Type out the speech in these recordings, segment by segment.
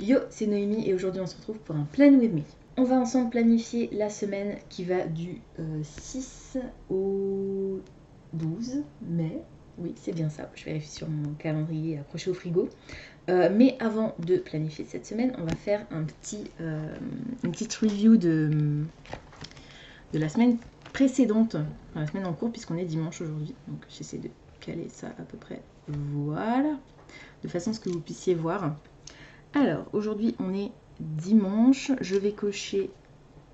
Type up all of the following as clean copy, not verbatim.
Yo, c'est Noémie et aujourd'hui on se retrouve pour un Plan With Me. On va ensemble planifier la semaine qui va du 6 au 12 mai. Oui, c'est bien ça, je vérifie sur mon calendrier accroché au frigo. Mais avant de planifier cette semaine, on va faire une petite review de la semaine précédente, la semaine en cours, puisqu'on est dimanche aujourd'hui. Donc j'essaie de caler ça à peu près, voilà, de façon à ce que vous puissiez voir. Alors, aujourd'hui, on est dimanche. Je vais cocher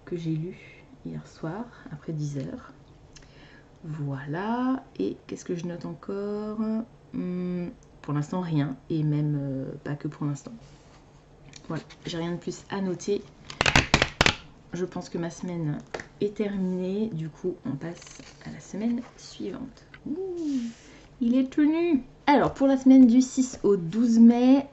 que j'ai lu hier soir, après 10 heures. Voilà. Et qu'est-ce que je note encore? Pour l'instant, rien. Et même pas que pour l'instant. Voilà, j'ai rien de plus à noter. Je pense que ma semaine est terminée. Du coup, on passe à la semaine suivante. Ouh, il est tenu! Alors, pour la semaine du 6 au 12 mai,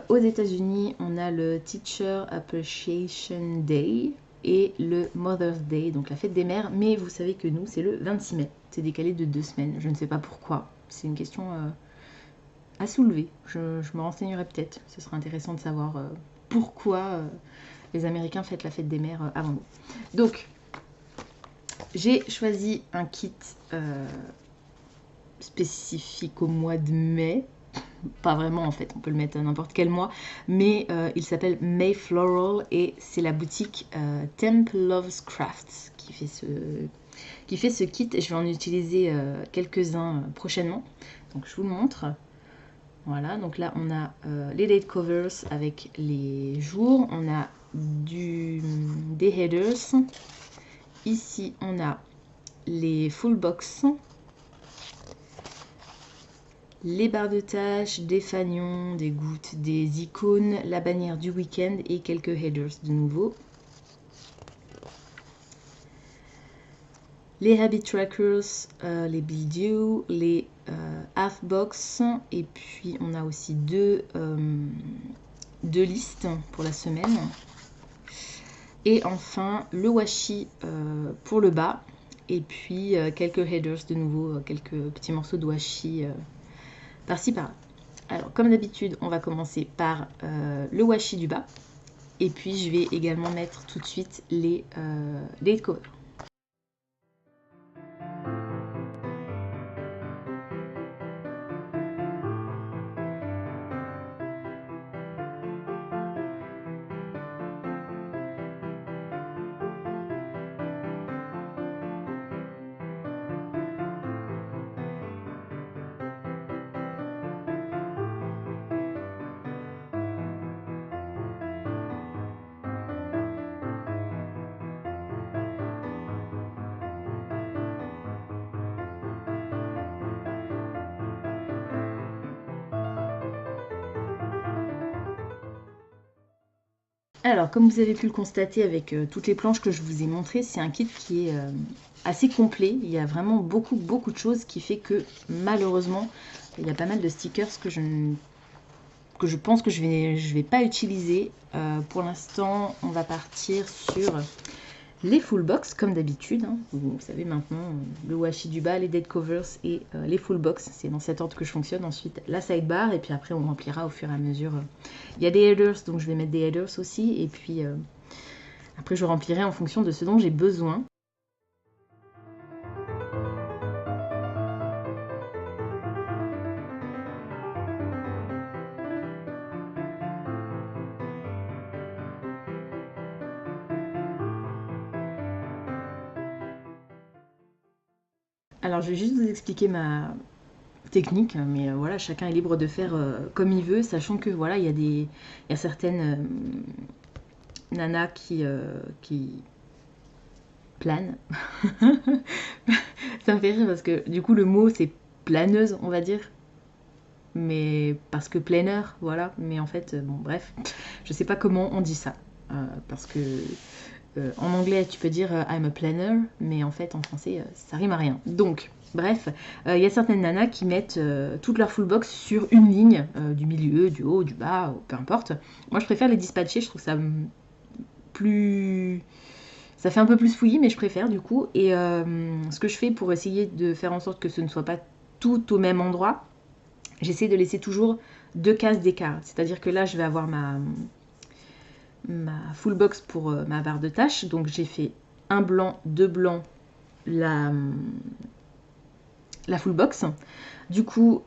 aux États-Unis, on a le Teacher Appreciation Day et le Mother's Day, donc la fête des mères. Mais vous savez que nous, c'est le 26 mai. C'est décalé de 2 semaines. Je ne sais pas pourquoi. C'est une question à soulever. Je me renseignerai peut-être. Ce sera intéressant de savoir pourquoi les Américains fêtent la fête des mères avant nous. Donc, j'ai choisi un kit spécifique au mois de mai, pas vraiment en fait, on peut le mettre à n'importe quel mois, mais il s'appelle May Floral et c'est la boutique Temp Loves Crafts qui fait ce kit. Je vais en utiliser quelques-uns prochainement, donc je vous le montre. Voilà, donc là on a les date covers avec les jours, on a des headers, ici on a les full box, les barres de tâches, des fanions, des gouttes, des icônes, la bannière du week-end et quelques headers de nouveau. Les habit trackers, les bill due, les half box et puis on a aussi deux listes pour la semaine. Et enfin le washi pour le bas et puis quelques headers de nouveau, quelques petits morceaux de washi par-ci par-là. Alors comme d'habitude, on va commencer par le washi du bas. Et puis je vais également mettre tout de suite les date covers. Alors, comme vous avez pu le constater avec toutes les planches que je vous ai montrées, c'est un kit qui est assez complet. Il y a vraiment beaucoup de choses qui fait que malheureusement, il y a pas mal de stickers que je pense que je vais pas utiliser. Pour l'instant, on va partir sur les full box comme d'habitude. Hein. Vous savez maintenant, le washi du bas, les date covers et les full box. C'est dans cet ordre que je fonctionne. Ensuite, la sidebar et puis après, on remplira au fur et à mesure. Il y a des headers, donc je vais mettre des headers aussi. Et puis après, je remplirai en fonction de ce dont j'ai besoin. Alors, je vais juste vous expliquer ma technique, mais voilà, chacun est libre de faire comme il veut, sachant que voilà, il y a certaines nanas qui planent. Ça me fait rire parce que du coup, le mot c'est planeuse, on va dire. Mais parce que planeur, voilà. Mais en fait, bon, bref, je sais pas comment on dit ça. Parce que en anglais, tu peux dire I'm a planner, mais en fait, en français, ça rime à rien. Donc, bref, il y a certaines nanas qui mettent toute leur full box sur une ligne, du milieu, du haut, du bas, peu importe. Moi, je préfère les dispatcher, je trouve ça plus... Ça fait un peu plus fouillis, mais je préfère du coup. Et ce que je fais pour essayer de faire en sorte que ce ne soit pas tout au même endroit, j'essaie de laisser toujours 2 cases d'écart. C'est-à-dire que là, je vais avoir ma full box pour ma barre de tâches. Donc j'ai fait un blanc, 2 blancs, la full box. Du coup,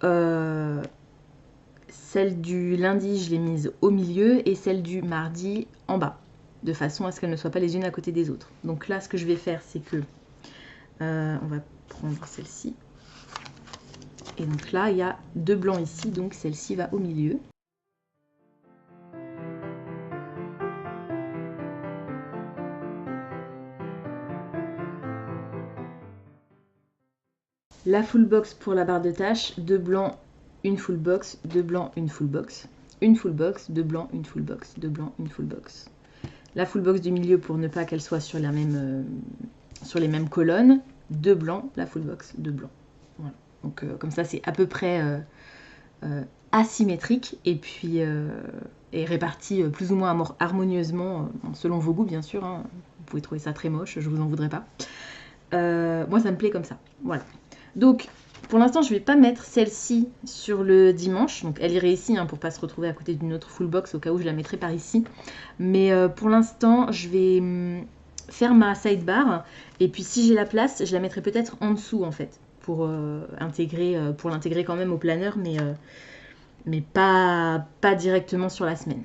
celle du lundi, je l'ai mise au milieu et celle du mardi en bas, de façon à ce qu'elles ne soient pas les unes à côté des autres. Donc là, ce que je vais faire, c'est que on va prendre celle-ci. Et donc là, il y a 2 blancs ici, donc celle-ci va au milieu. La full box pour la barre de tâches, 2 blancs, une full box, 2 blancs, une full box. Une full box, 2 blancs, une full box, 2 blancs, une full box. La full box du milieu pour ne pas qu'elle soit sur les mêmes colonnes. 2 blancs, la full box, 2 blancs. Voilà. Donc comme ça, c'est à peu près asymétrique et puis et réparti plus ou moins harmonieusement, selon vos goûts bien sûr. Hein. Vous pouvez trouver ça très moche, je vous en voudrais pas. Moi, ça me plaît comme ça. Voilà. Donc, pour l'instant, je ne vais pas mettre celle-ci sur le dimanche. Donc, elle irait ici, hein, pour ne pas se retrouver à côté d'une autre full box, au cas où je la mettrai par ici. Mais pour l'instant, je vais faire ma sidebar. Et puis, si j'ai la place, je la mettrai peut-être en dessous, en fait, pour l'intégrer quand même au planeur, mais pas directement sur la semaine.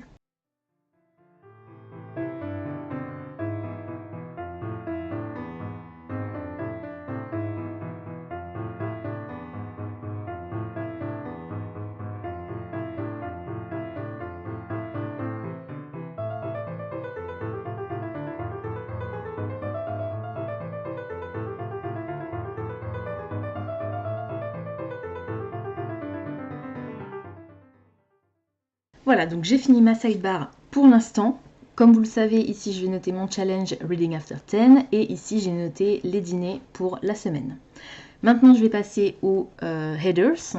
Voilà, donc j'ai fini ma sidebar pour l'instant. Comme vous le savez, ici je vais noter mon challenge Reading After 10 et ici j'ai noté les dîners pour la semaine. Maintenant je vais passer aux headers.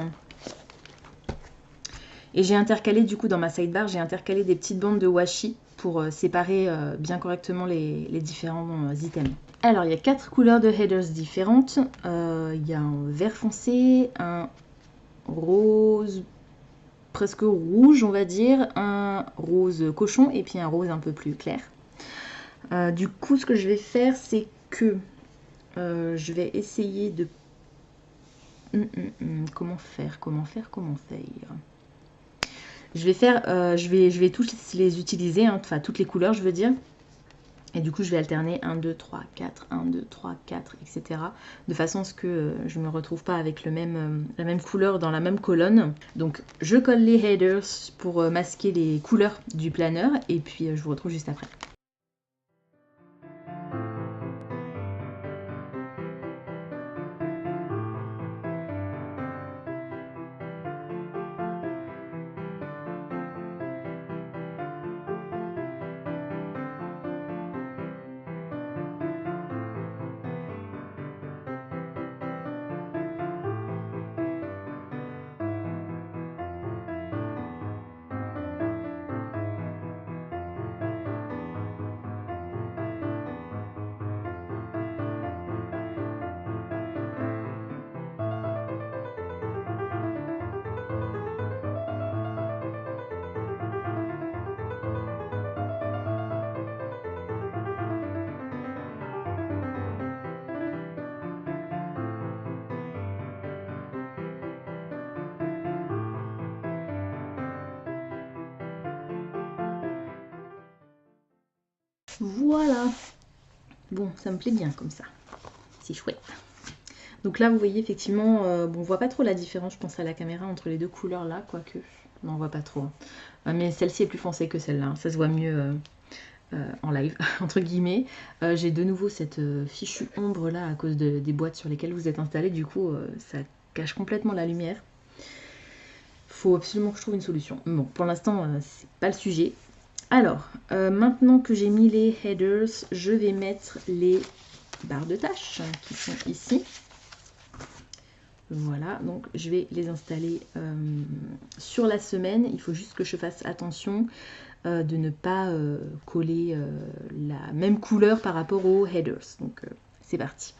Et j'ai intercalé du coup dans ma sidebar, j'ai intercalé des petites bandes de washi pour séparer bien correctement les différents items. Alors il y a 4 couleurs de headers différentes. Il y a un vert foncé, un rose presque rouge on va dire, un rose cochon et puis un rose un peu plus clair. Du coup ce que je vais faire c'est que je vais essayer de... Comment faire je vais tous les utiliser, hein, enfin toutes les couleurs je veux dire. Et du coup, je vais alterner 1, 2, 3, 4, 1, 2, 3, 4, etc. De façon à ce que je ne me retrouve pas avec la même couleur dans la même colonne. Donc, je colle les headers pour masquer les couleurs du planeur. Et puis, je vous retrouve juste après. Voilà. Bon, ça me plaît bien comme ça. C'est chouette. Donc là, vous voyez effectivement, bon, on voit pas trop la différence, je pense à la caméra, entre les deux couleurs là, quoique, non, on voit pas trop. Mais celle-ci est plus foncée que celle-là, hein. Ça se voit mieux en live, entre guillemets. J'ai de nouveau cette fichue ombre là à cause des boîtes sur lesquelles vous êtes installés, du coup, ça cache complètement la lumière. Faut absolument que je trouve une solution. Bon, pour l'instant, c'est pas le sujet. Alors, maintenant que j'ai mis les headers, je vais mettre les barres de tâches qui sont ici. Voilà, donc je vais les installer sur la semaine. Il faut juste que je fasse attention de ne pas coller la même couleur par rapport aux headers. Donc c'est parti.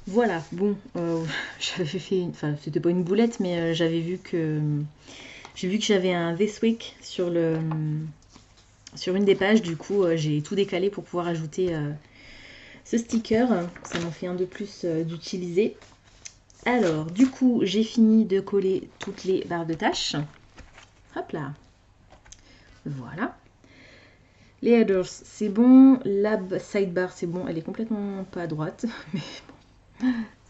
Voilà, bon, j'avais fait une... Enfin, c'était pas une boulette, mais j'avais vu que... J'ai vu que j'avais un This Week sur une des pages, du coup j'ai tout décalé pour pouvoir ajouter ce sticker. Ça m'en fait un de plus d'utiliser. Alors, du coup, j'ai fini de coller toutes les barres de tâches. Hop là. Voilà. Les headers, c'est bon. La sidebar, c'est bon. Elle est complètement pas à droite. Mais bon,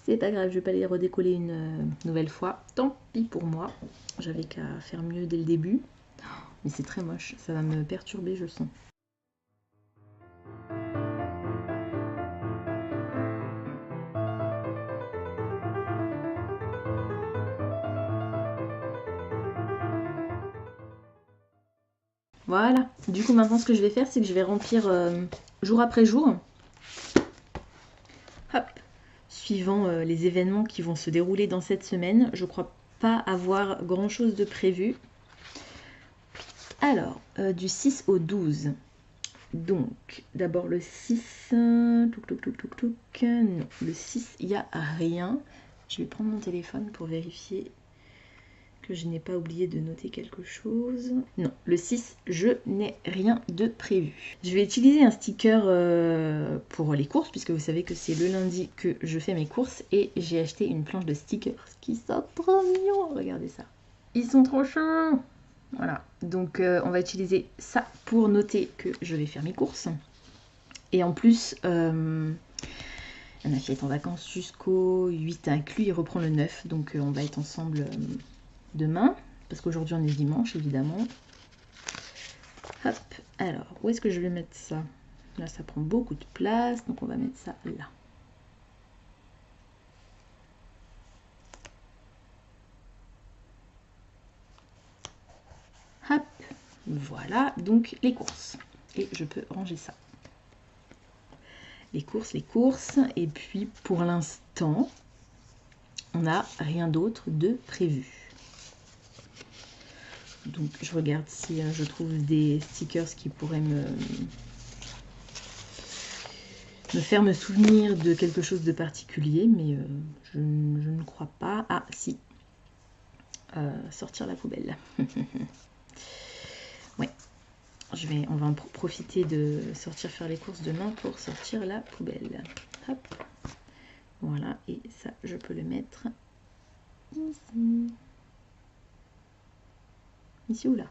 c'est pas grave, je vais pas les redécoller une nouvelle fois. Tant pis pour moi. J'avais qu'à faire mieux dès le début. Mais c'est très moche. Ça va me perturber, je sens. Voilà. Du coup, maintenant, ce que je vais faire, c'est que je vais remplir jour après jour. Hop. Suivant les événements qui vont se dérouler dans cette semaine. Je crois pas avoir grand chose de prévu. Alors, du 6 au 12. Donc, d'abord le 6. Non, le 6, il n'y a rien. Je vais prendre mon téléphone pour vérifier que je n'ai pas oublié de noter quelque chose. Non, le 6, je n'ai rien de prévu. Je vais utiliser un sticker pour les courses, puisque vous savez que c'est le lundi que je fais mes courses. Et j'ai acheté une planche de stickers qui sont trop mignons. Regardez ça. Ils sont trop chauds. Voilà, donc on va utiliser ça pour noter que je vais faire mes courses. Et en plus, Anna est en vacances jusqu'au 8 inclus, il reprend le 9, donc on va être ensemble demain, parce qu'aujourd'hui on est dimanche évidemment. Hop, alors où est-ce que je vais mettre ça? Là ça prend beaucoup de place, donc on va mettre ça là. Hop, voilà, donc les courses. Et je peux ranger ça. Les courses, et puis pour l'instant, on n'a rien d'autre de prévu. Donc je regarde si je trouve des stickers qui pourraient me faire me souvenir de quelque chose de particulier, mais je ne crois pas. Ah si, sortir la poubelle. Ouais, on va en profiter de sortir faire les courses demain pour sortir la poubelle. Hop, voilà, et ça je peux le mettre ici. Ici ou là?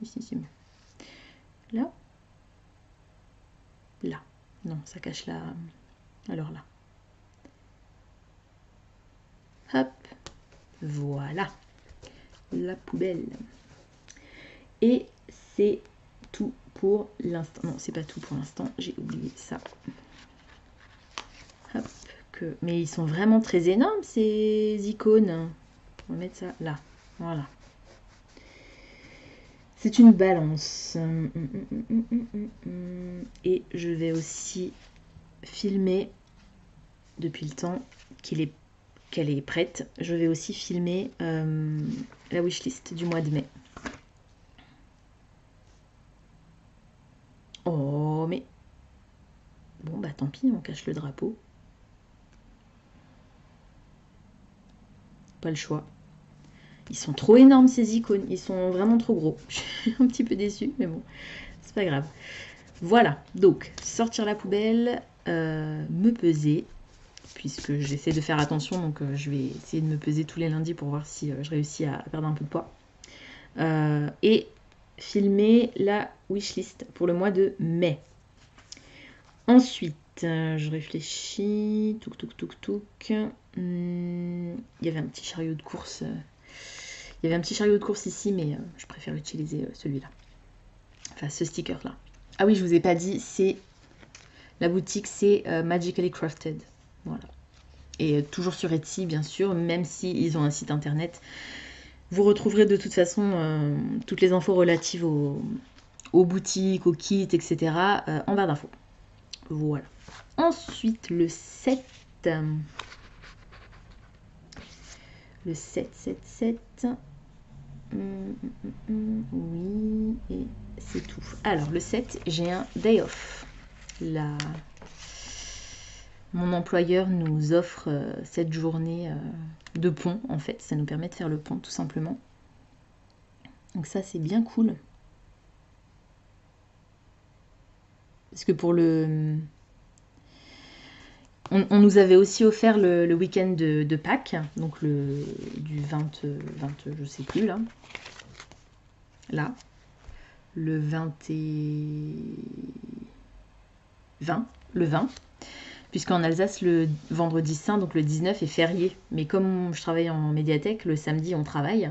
Ici. Là? Là. Non, ça cache la... Alors là. Hop. Voilà. La poubelle. Et c'est tout pour l'instant. Non, c'est pas tout pour l'instant. J'ai oublié ça. Hop. Mais ils sont vraiment très énormes, ces icônes. On va mettre ça là. Voilà. C'est une balance. Et je vais aussi filmer, depuis le temps qu'elle est prête, je vais aussi filmer la wishlist du mois de mai. Oh, mais... Bon, bah tant pis, on cache le drapeau. Pas le choix. Ils sont trop énormes ces icônes, ils sont vraiment trop gros. Je suis un petit peu déçue, mais bon, c'est pas grave. Voilà, donc sortir la poubelle, me peser, puisque j'essaie de faire attention, donc je vais essayer de me peser tous les lundis pour voir si je réussis à perdre un peu de poids. Et filmer la wishlist pour le mois de mai. Ensuite, je réfléchis, il y avait un petit chariot de course. Il y avait un petit chariot de course ici, mais je préfère utiliser celui-là. Enfin, ce sticker-là. Ah oui, je vous ai pas dit, c'est la boutique, c'est Magically Crafted. Voilà. Et toujours sur Etsy, bien sûr, même s'ils ont un site internet. Vous retrouverez de toute façon toutes les infos relatives aux boutiques, aux kits, etc. En barre d'infos. Voilà. Ensuite, le 7. Le 7. Oui, et c'est tout. Alors, le 7, j'ai un day off. Mon employeur nous offre cette journée de pont, en fait. Ça nous permet de faire le pont, tout simplement. Donc ça, c'est bien cool. Parce que pour le... On nous avait aussi offert le week-end de Pâques, donc du 20, je sais plus, là. Là. Le 20 et... 20, le 20. Puisqu'en Alsace, le vendredi saint, donc le 19, est férié. Mais comme je travaille en médiathèque, le samedi, on travaille.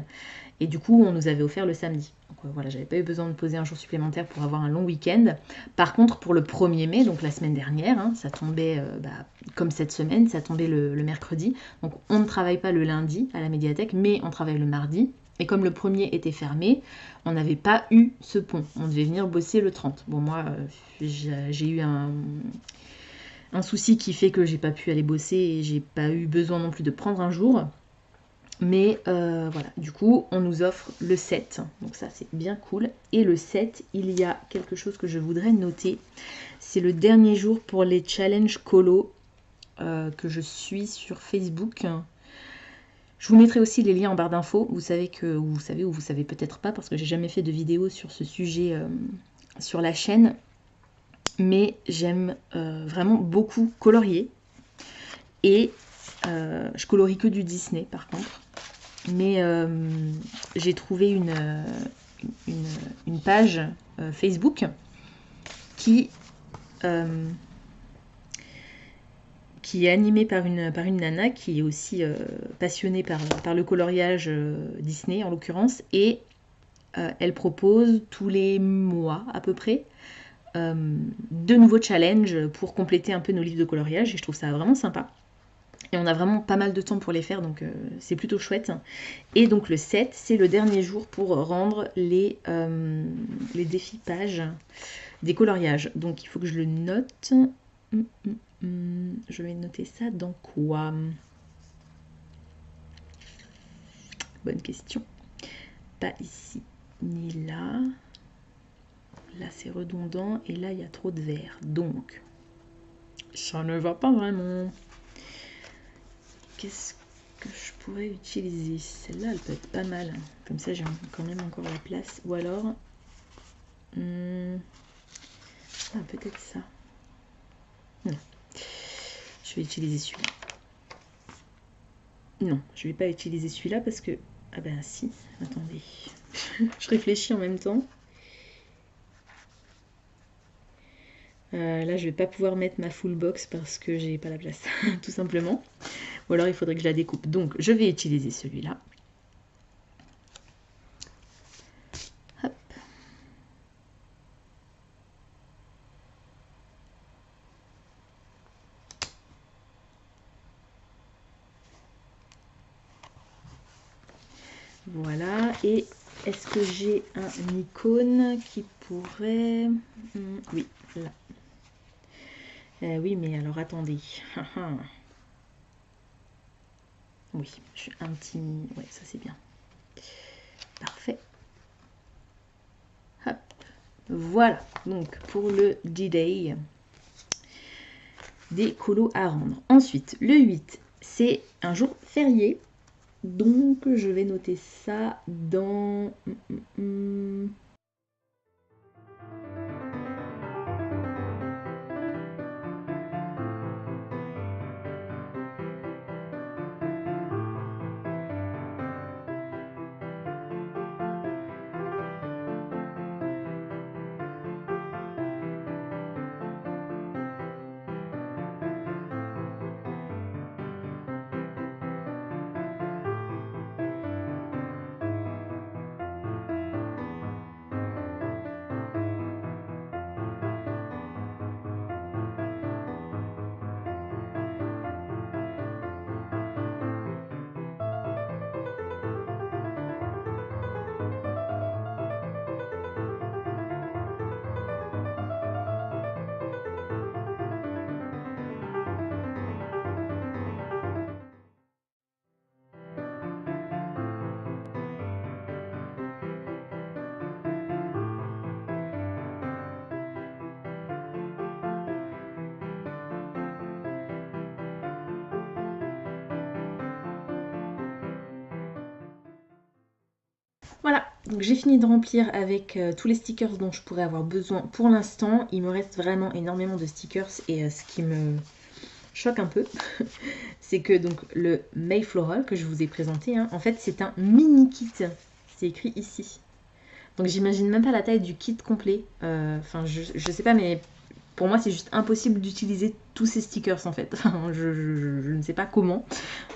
Et du coup, on nous avait offert le samedi. Donc voilà, j'avais pas eu besoin de poser un jour supplémentaire pour avoir un long week-end. Par contre, pour le 1er mai, donc la semaine dernière, hein, ça tombait, comme cette semaine, ça tombait le mercredi. Donc on ne travaille pas le lundi à la médiathèque, mais on travaille le mardi. Et comme le 1er était fermé, on n'avait pas eu ce pont. On devait venir bosser le 30. Bon, moi, j'ai eu un souci qui fait que j'ai pas pu aller bosser et j'ai pas eu besoin non plus de prendre un jour. Mais voilà, du coup, on nous offre le 7. Donc ça, c'est bien cool. Et le 7, il y a quelque chose que je voudrais noter. C'est le dernier jour pour les challenges colo que je suis sur Facebook. Je vous mettrai aussi les liens en barre d'infos. Vous savez ou vous savez peut-être pas, parce que j'ai jamais fait de vidéo sur ce sujet sur la chaîne. Mais j'aime vraiment beaucoup colorier. Et je colorie que du Disney, par contre. Mais j'ai trouvé une page Facebook qui est animée par une nana qui est aussi passionnée par le coloriage Disney en l'occurrence, et elle propose tous les mois à peu près de nouveaux challenges pour compléter un peu nos livres de coloriage, et je trouve ça vraiment sympa. Et on a vraiment pas mal de temps pour les faire, donc c'est plutôt chouette. Et donc le 7, c'est le dernier jour pour rendre les défis pages des coloriages. Donc il faut que je le note. Je vais noter ça dans quoi? Bonne question. Pas ici, ni là. Là c'est redondant, et là il y a trop de vert. Donc, ça ne va pas vraiment. Qu'est-ce que je pourrais utiliser? Celle-là, elle peut être pas mal. Comme ça, j'ai quand même encore la place. Ou alors... Ah, peut-être ça. Non. Je vais utiliser celui-là. Non, je vais pas utiliser celui-là parce que... Ah ben si, attendez. Je réfléchis en même temps. Là, je vais pas pouvoir mettre ma full box parce que j'ai pas la place, tout simplement. Ou alors, il faudrait que je la découpe. Donc, je vais utiliser celui-là. Hop. Voilà. Et est-ce que j'ai un icône qui pourrait... Oui, là. Oui, mais alors attendez. Oui, je suis un petit... Ouais, ça c'est bien. Parfait. Hop. Voilà, donc pour le D-Day, des colos à rendre. Ensuite, le 8, c'est un jour férié. Donc, je vais noter ça dans... Voilà, donc j'ai fini de remplir avec tous les stickers dont je pourrais avoir besoin pour l'instant. Il me reste vraiment énormément de stickers et ce qui me choque un peu, c'est que donc le Mayfloral que je vous ai présenté, hein, en fait c'est un mini kit. C'est écrit ici. Donc j'imagine même pas la taille du kit complet. Enfin, je sais pas, mais pour moi c'est juste impossible d'utiliser tous ces stickers en fait. Je ne sais pas comment.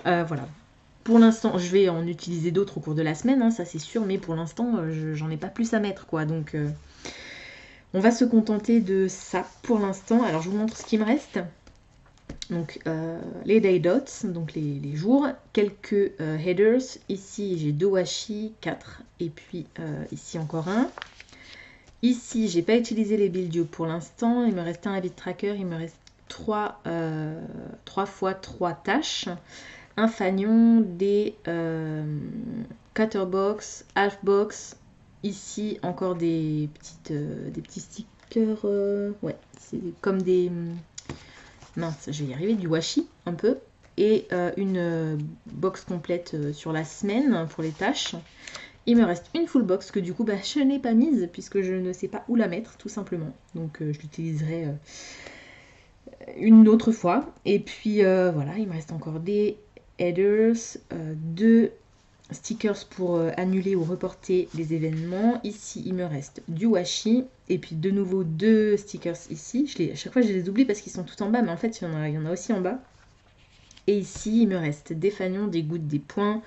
Voilà. Pour l'instant, je vais en utiliser d'autres au cours de la semaine, hein, ça c'est sûr, mais pour l'instant, j'en ai pas plus à mettre, quoi. Donc, on va se contenter de ça pour l'instant. Alors, je vous montre ce qui me reste. Donc, les day dots, donc les jours, quelques headers. Ici, j'ai 2 washi, 4, et puis ici encore un. Ici, j'ai pas utilisé les Build You pour l'instant. Il me reste un habit tracker, il me reste 3 fois 3 tâches. Un fanion, des cutter box, half box. Ici encore des petits stickers. Ouais, c'est comme des mince, je vais y arriver, du washi un peu. Et une box complète sur la semaine pour les tâches. Il me reste une full box que du coup je n'ai pas mise puisque je ne sais pas où la mettre tout simplement. Donc je l'utiliserai une autre fois. Et puis voilà, il me reste encore des headers, 2 stickers pour annuler ou reporter les événements. Ici, il me reste du washi. Et puis de nouveau 2 stickers ici. À chaque fois, je les oublie parce qu'ils sont tout en bas. Mais en fait, il y en a aussi en bas. Et ici, il me reste des fanions, des gouttes, des points.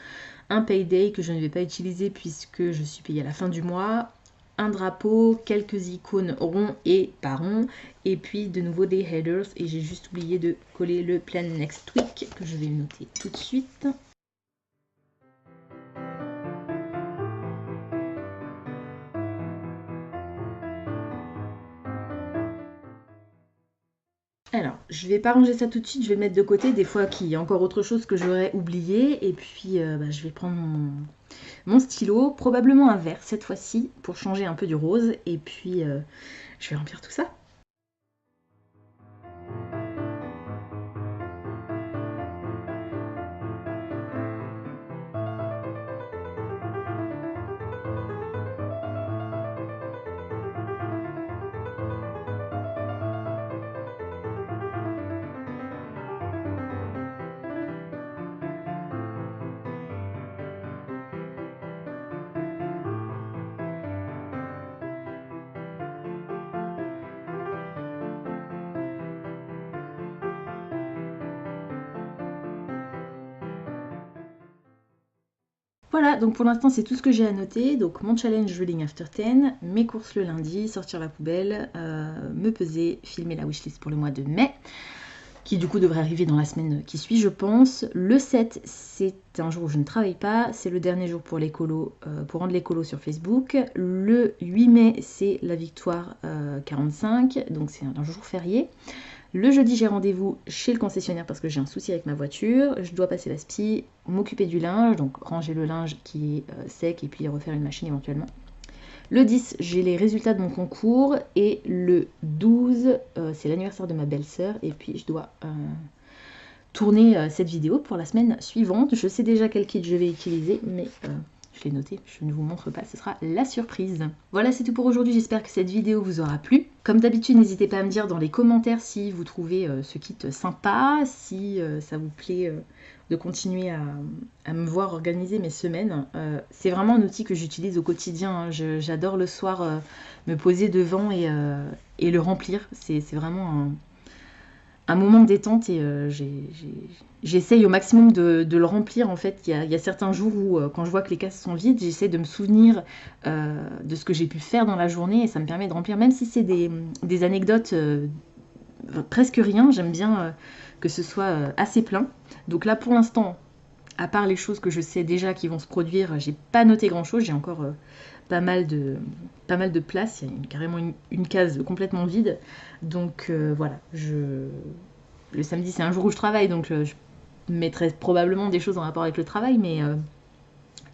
Un payday que je ne vais pas utiliser puisque je suis payée à la fin du mois. Un drapeau, quelques icônes ronds et pas ronds, et puis de nouveau des headers, et j'ai juste oublié de coller le plan next week que je vais noter tout de suite. Alors, je vais pas ranger ça tout de suite, je vais le mettre de côté, des fois qu'il y a encore autre chose que j'aurais oublié, et puis je vais prendre mon stylo, probablement un vert cette fois-ci, pour changer un peu du rose, et puis je vais remplir tout ça. Voilà, donc pour l'instant c'est tout ce que j'ai à noter. Donc mon challenge Reading After 10, mes courses le lundi, sortir la poubelle, me peser, filmer la wishlist pour le mois de mai, qui du coup devrait arriver dans la semaine qui suit je pense. Le 7 c'est un jour où je ne travaille pas, c'est le dernier jour pour l'écolo, pour rendre l'écolo sur Facebook. Le 8 mai c'est la victoire 45, donc c'est un jour férié. Le jeudi, j'ai rendez-vous chez le concessionnaire parce que j'ai un souci avec ma voiture. Je dois passer la SPI, m'occuper du linge, donc ranger le linge qui est sec et puis refaire une machine éventuellement. Le 10, j'ai les résultats de mon concours. Et le 12, c'est l'anniversaire de ma belle-sœur. Et puis, je dois tourner cette vidéo pour la semaine suivante. Je sais déjà quel kit je vais utiliser, mais je l'ai noté, je ne vous montre pas, ce sera la surprise. Voilà, c'est tout pour aujourd'hui, j'espère que cette vidéo vous aura plu. Comme d'habitude, n'hésitez pas à me dire dans les commentaires si vous trouvez ce kit sympa, si ça vous plaît de continuer à me voir organiser mes semaines. C'est vraiment un outil que j'utilise au quotidien, hein. J'adore le soir me poser devant et le remplir. C'est vraiment un moment de détente et j'essaye au maximum de le remplir. En fait, il y a certains jours où quand je vois que les cases sont vides, j'essaie de me souvenir de ce que j'ai pu faire dans la journée et ça me permet de remplir, même si c'est des anecdotes presque rien, j'aime bien que ce soit assez plein. Donc là pour l'instant, à part les choses que je sais déjà qui vont se produire, j'ai pas noté grand chose, j'ai encore pas mal de place, il y a carrément une case complètement vide. Donc voilà, le samedi c'est un jour où je travaille, donc je mettrai probablement des choses en rapport avec le travail, mais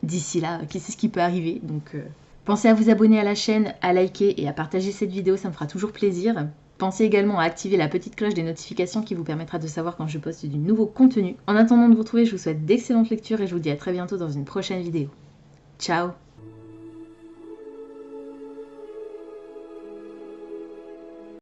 d'ici là, qui sait ce qui peut arriver. Donc pensez à vous abonner à la chaîne, à liker et à partager cette vidéo, ça me fera toujours plaisir. Pensez également à activer la petite cloche des notifications qui vous permettra de savoir quand je poste du nouveau contenu. En attendant de vous retrouver, je vous souhaite d'excellentes lectures et je vous dis à très bientôt dans une prochaine vidéo. Ciao!